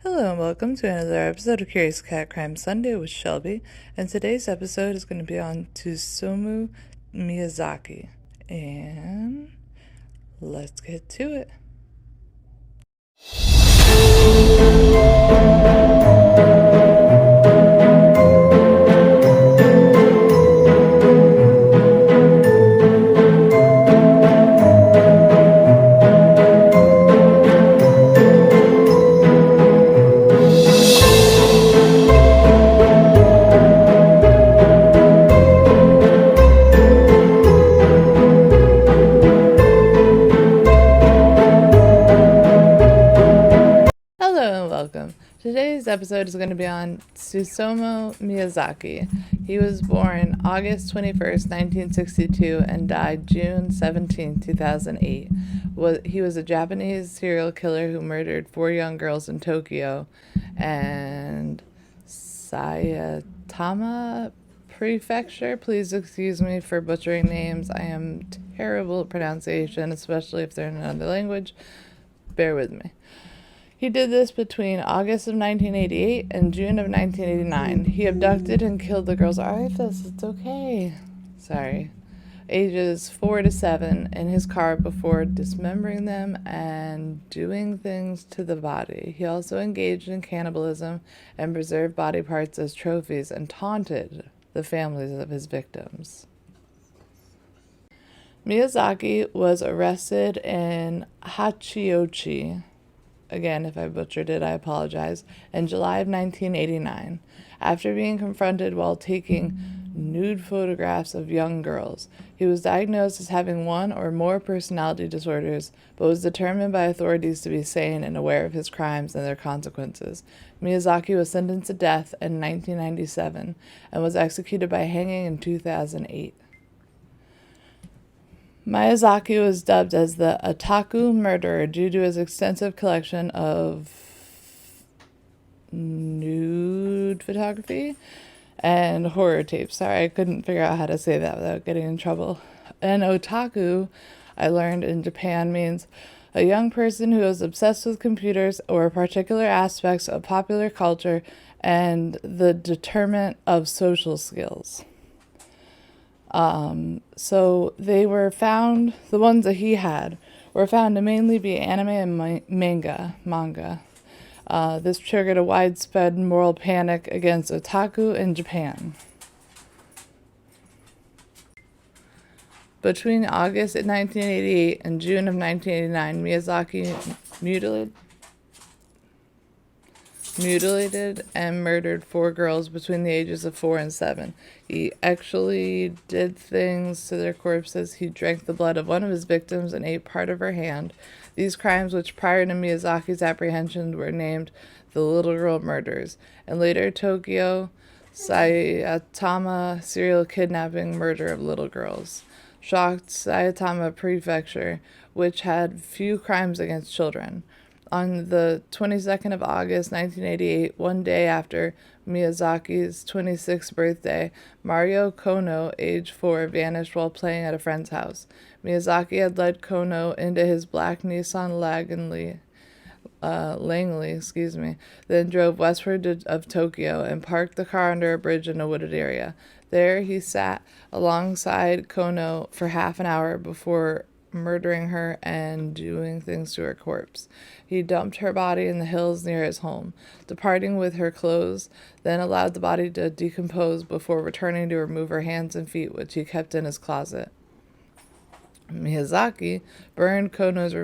Hello and welcome to another episode of Curious Cat Crime Sunday with Shelby. And today's episode is going to be on Tsutomu Miyazaki. And let's get to it. Hello and welcome. Today's episode is going to be on Tsutomu Miyazaki. He was born August 21st, 1962 and died June 17, 2008. He was a Japanese serial killer who murdered 4 young girls in Tokyo and Saitama Prefecture. Please excuse me for butchering names. I am terrible at pronunciation, especially if they're in another language. Bear with me. He did this between August of 1988 and June of 1989. He abducted and killed the girls. Arthas, it's okay. Sorry. Ages 4 to 7 in his car before dismembering them and doing things to the body. He also engaged in cannibalism and preserved body parts as trophies and taunted the families of his victims. Miyazaki was arrested in Hachiochi. Again, if I butchered it, I apologize. In July of 1989, after being confronted while taking nude photographs of young girls. He was diagnosed as having 1 or more personality disorders, but was determined by authorities to be sane and aware of his crimes and their consequences. Miyazaki was sentenced to death in 1997 and was executed by hanging in 2008. Miyazaki was dubbed as the otaku murderer due to his extensive collection of nude photography and horror tapes. Sorry, I couldn't figure out how to say that without getting in trouble. And otaku, I learned in Japan, means a young person who is obsessed with computers or particular aspects of popular culture and the determinant of social skills. So they were found, the ones that he had, were found to mainly be anime and manga. This triggered a widespread moral panic against otaku in Japan. Between August of 1988 and June of 1989, Miyazaki mutilated and murdered 4 girls between the ages of 4 and 7. He actually did things to their corpses. He drank the blood of one of his victims and ate part of her hand. These crimes, which prior to Miyazaki's apprehension were named the Little Girl Murders, and later Tokyo Saitama serial kidnapping murder of little girls, shocked Saitama Prefecture, which had few crimes against children. On the 22nd of August 1988, one day after Miyazaki's 26th birthday, Mario Kono, age 4, vanished while playing at a friend's house. Miyazaki had led Kono into his black Nissan Langley, then drove westward of Tokyo and parked the car under a bridge in a wooded area. There he sat alongside Kono for half an hour before murdering her and doing things to her corpse. He dumped her body in the hills near his home, departing with her clothes, then allowed the body to decompose before returning to remove her hands and feet, which he kept in his closet. Miyazaki burned Kono's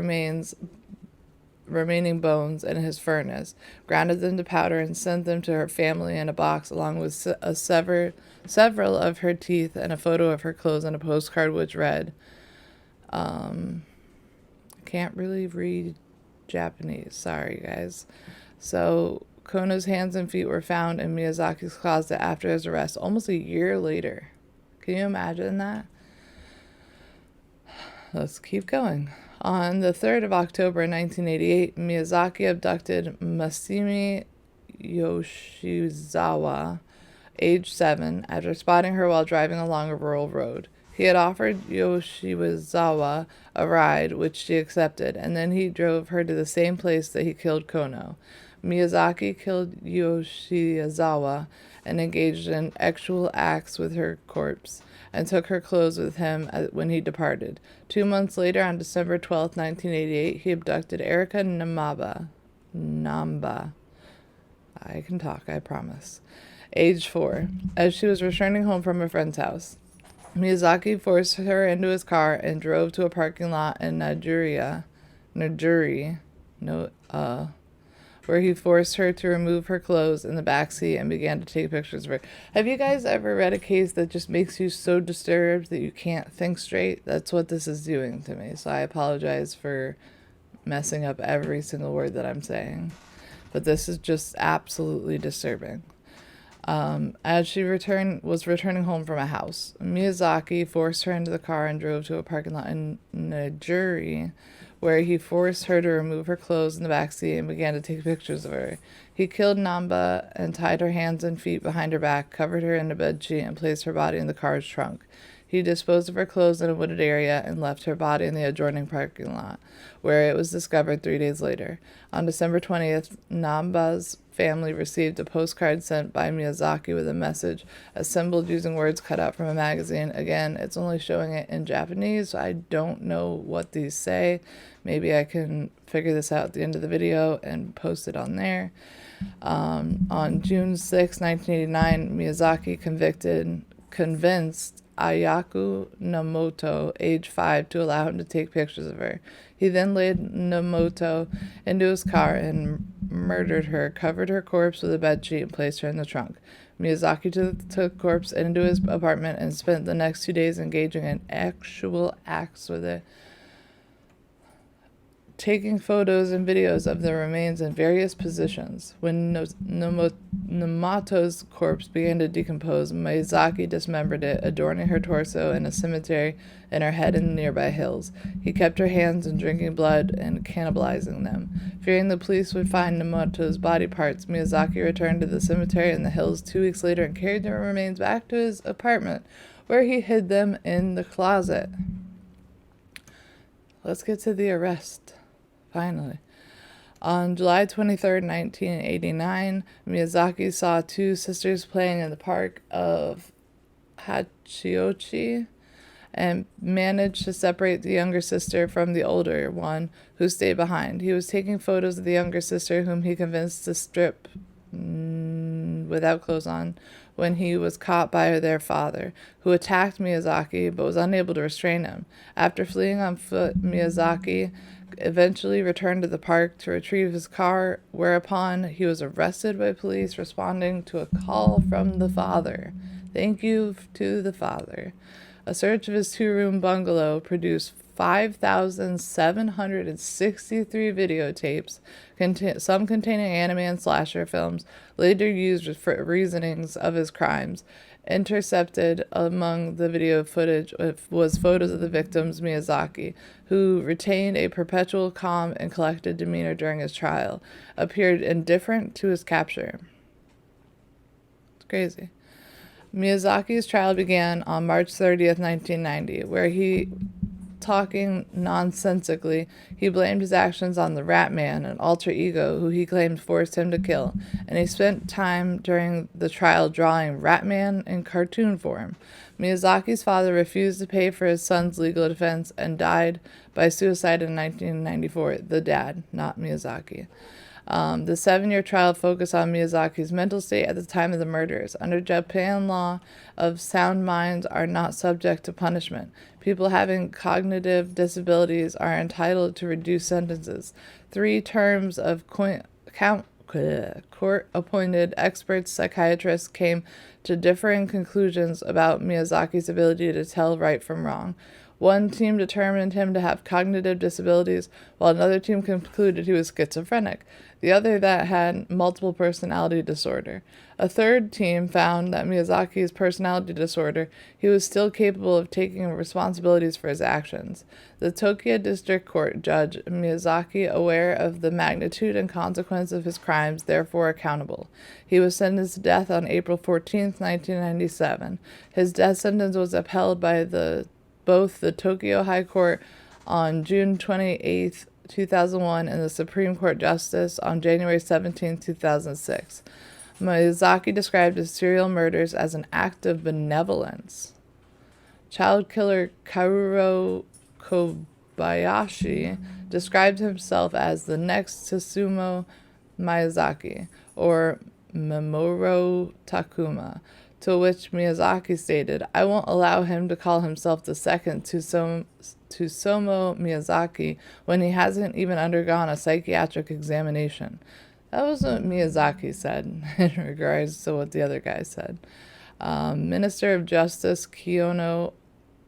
remaining bones in his furnace, grounded them to powder, and sent them to her family in a box along with several of her teeth and a photo of her clothes and a postcard which read, can't really read Japanese. Sorry, guys. So, Kono's hands and feet were found in Miyazaki's closet after his arrest, almost a year later. Can you imagine that? Let's keep going. On the 3rd of October 1988, Miyazaki abducted Masumi Yoshizawa, age 7, after spotting her while driving along a rural road. He had offered Yoshizawa a ride, which she accepted, and then he drove her to the same place that he killed Kono. Miyazaki killed Yoshizawa and engaged in sexual acts with her corpse, and took her clothes with him when he departed. 2 months later, on December 12th, 1988, he abducted Erika Namba. I can talk, I promise. Age 4, as she was returning home from a friend's house. Miyazaki forced her into his car and drove to a parking lot in Najuri, where he forced her to remove her clothes in the backseat and began to take pictures of her. Have you guys ever read a case that just makes you so disturbed that you can't think straight? That's what this is doing to me. So I apologize for messing up every single word that I'm saying. But this is just absolutely disturbing. As she was returning home from a house, Miyazaki forced her into the car and drove to a parking lot in Najuri, where he forced her to remove her clothes in the backseat and began to take pictures of her. He killed Namba and tied her hands and feet behind her back, covered her in a bedsheet, and placed her body in the car's trunk. He disposed of her clothes in a wooded area and left her body in the adjoining parking lot, where it was discovered 3 days later. On December 20th, Namba's family received a postcard sent by Miyazaki with a message assembled using words cut out from a magazine. Again, it's only showing it in Japanese, so I don't know what these say. Maybe I can figure this out at the end of the video and post it on there. On June 6, 1989, Miyazaki convinced Ayako Nomoto, age 5, to allow him to take pictures of her. He then laid Nomoto into his car and murdered her, covered her corpse with a bedsheet, and placed her in the trunk. Miyazaki took the corpse into his apartment and spent the next 2 days engaging in sexual acts with it, taking photos and videos of the remains in various positions. When Nomoto's corpse began to decompose, Miyazaki dismembered it, adorning her torso in a cemetery and her head in nearby hills. He kept her hands in drinking blood and cannibalizing them. Fearing the police would find Nomoto's body parts, Miyazaki returned to the cemetery in the hills 2 weeks later and carried the remains back to his apartment, where he hid them in the closet. Let's get to the arrest. Finally. On July 23rd, 1989, Miyazaki saw 2 sisters playing in the park of Hachiochi and managed to separate the younger sister from the older one, who stayed behind. He was taking photos of the younger sister, whom he convinced to strip without clothes on, when he was caught by their father, who attacked Miyazaki but was unable to restrain him. After fleeing on foot, Miyazaki eventually returned to the park to retrieve his car, whereupon he was arrested by police responding to a call from the father. Thank you to the father. A search of his 2-room bungalow produced 5,763 videotapes, some containing anime and slasher films, later used for reasonings of his crimes. Intercepted among the video footage was photos of the victims, Miyazaki, who retained a perpetual calm and collected demeanor during his trial, appeared indifferent to his capture. It's crazy. Miyazaki's trial began on March 30th, 1990, where talking nonsensically, he blamed his actions on the Rat Man, an alter ego who he claimed forced him to kill, and he spent time during the trial drawing Rat Man in cartoon form. Miyazaki's father refused to pay for his son's legal defense and died by suicide in 1994. The dad, not Miyazaki. The 7-year trial focused on Miyazaki's mental state at the time of the murders. Under Japan law, of sound minds are not subject to punishment. People having cognitive disabilities are entitled to reduced sentences. 3 terms of court-appointed experts psychiatrists came to differing conclusions about Miyazaki's ability to tell right from wrong. One team determined him to have cognitive disabilities, while another team concluded he was schizophrenic. The other that had multiple personality disorder. A third team found that Miyazaki's personality disorder, he was still capable of taking responsibilities for his actions. The Tokyo District Court judged Miyazaki aware of the magnitude and consequence of his crimes, therefore accountable. He was sentenced to death on April 14th, 1997. His death sentence was upheld by both the Tokyo High Court on June 28th, 2001, and the Supreme Court Justice on January 17, 2006. Miyazaki described his serial murders as an act of benevolence. Child killer Kaoru Kobayashi described himself as the next Tsutomu Miyazaki, or Mamoru Takuma, to which Miyazaki stated, "I won't allow him to call himself the second Tsutomu Miyazaki when he hasn't even undergone a psychiatric examination." That was what Miyazaki said in regards to what the other guy said. Minister of Justice Kiyono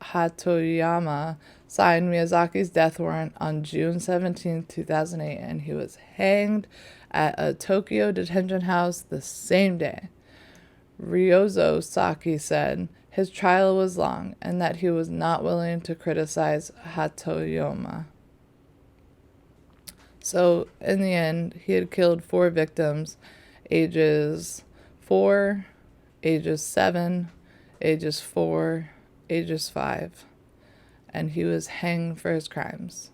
Hatoyama signed Miyazaki's death warrant on June 17, 2008, and he was hanged at a Tokyo detention house the same day. Ryozo Saki said his trial was long and that he was not willing to criticize Hatoyama. So, in the end, he had killed 4 victims, ages 4, ages 7, ages 4, ages 5, and he was hanged for his crimes.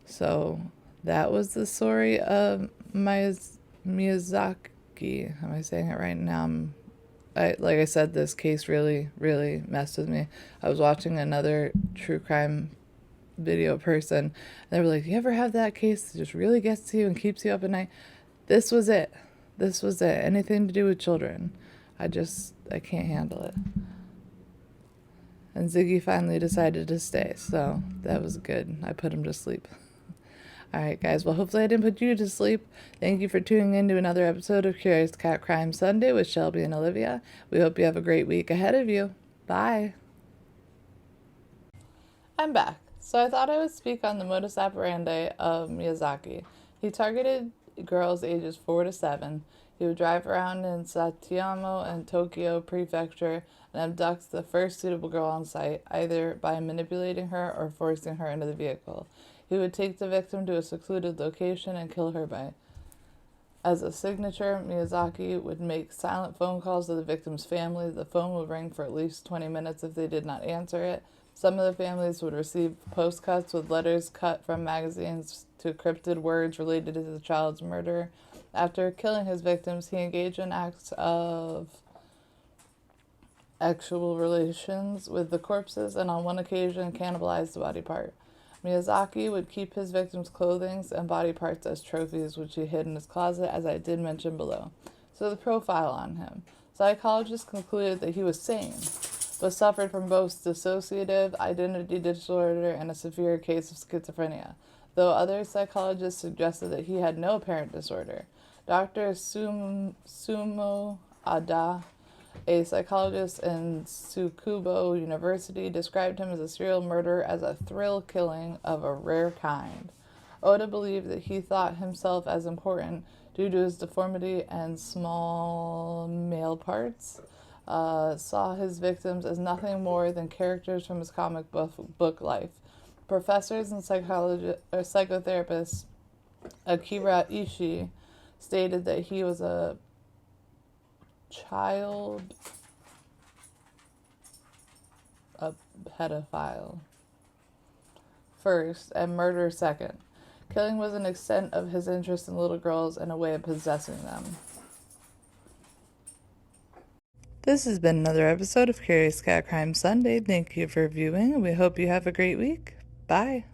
So, that was the story of Miyazaki. Am I saying it right now? Like I said, this case really, really messed with me. I was watching another true crime video person, and they were like, "You ever have that case that just really gets to you and keeps you up at night?" This was it. This was it. Anything to do with children. I can't handle it. And Ziggy finally decided to stay, so that was good. I put him to sleep. Alright, guys, well, hopefully I didn't put you to sleep. Thank you for tuning in to another episode of Curious Cat Crime Sunday with Shelby and Olivia. We hope you have a great week ahead of you. Bye. I'm back. So I thought I would speak on the modus operandi of Miyazaki. He targeted girls ages 4 to 7. He would drive around in Saitama and Tokyo Prefecture and abduct the first suitable girl on sight, either by manipulating her or forcing her into the vehicle. He would take the victim to a secluded location and kill her by. As a signature, Miyazaki would make silent phone calls to the victim's family. The phone would ring for at least 20 minutes if they did not answer it. Some of the families would receive postcards with letters cut from magazines to cryptid words related to the child's murder. After killing his victims, he engaged in acts of actual relations with the corpses and on one occasion cannibalized the body part. Miyazaki would keep his victims' clothing and body parts as trophies, which he hid in his closet, as I did mention below. So the profile on him. Psychologists concluded that he was sane, but suffered from both dissociative identity disorder and a severe case of schizophrenia, though other psychologists suggested that he had no apparent disorder. Dr. Sumo Ada, a psychologist in Tsukuba University, described him as a serial murderer as a thrill killing of a rare kind. Oda believed that he thought himself as important due to his deformity and small male parts, saw his victims as nothing more than characters from his comic book life. Professors and psychotherapists Akira Ishii stated that he was a pedophile first and murder second. Killing was an extent of his interest in little girls and a way of possessing them. This has been another episode of Curious Cat Crime Sunday. Thank you for viewing, and we hope you have a great week. Bye.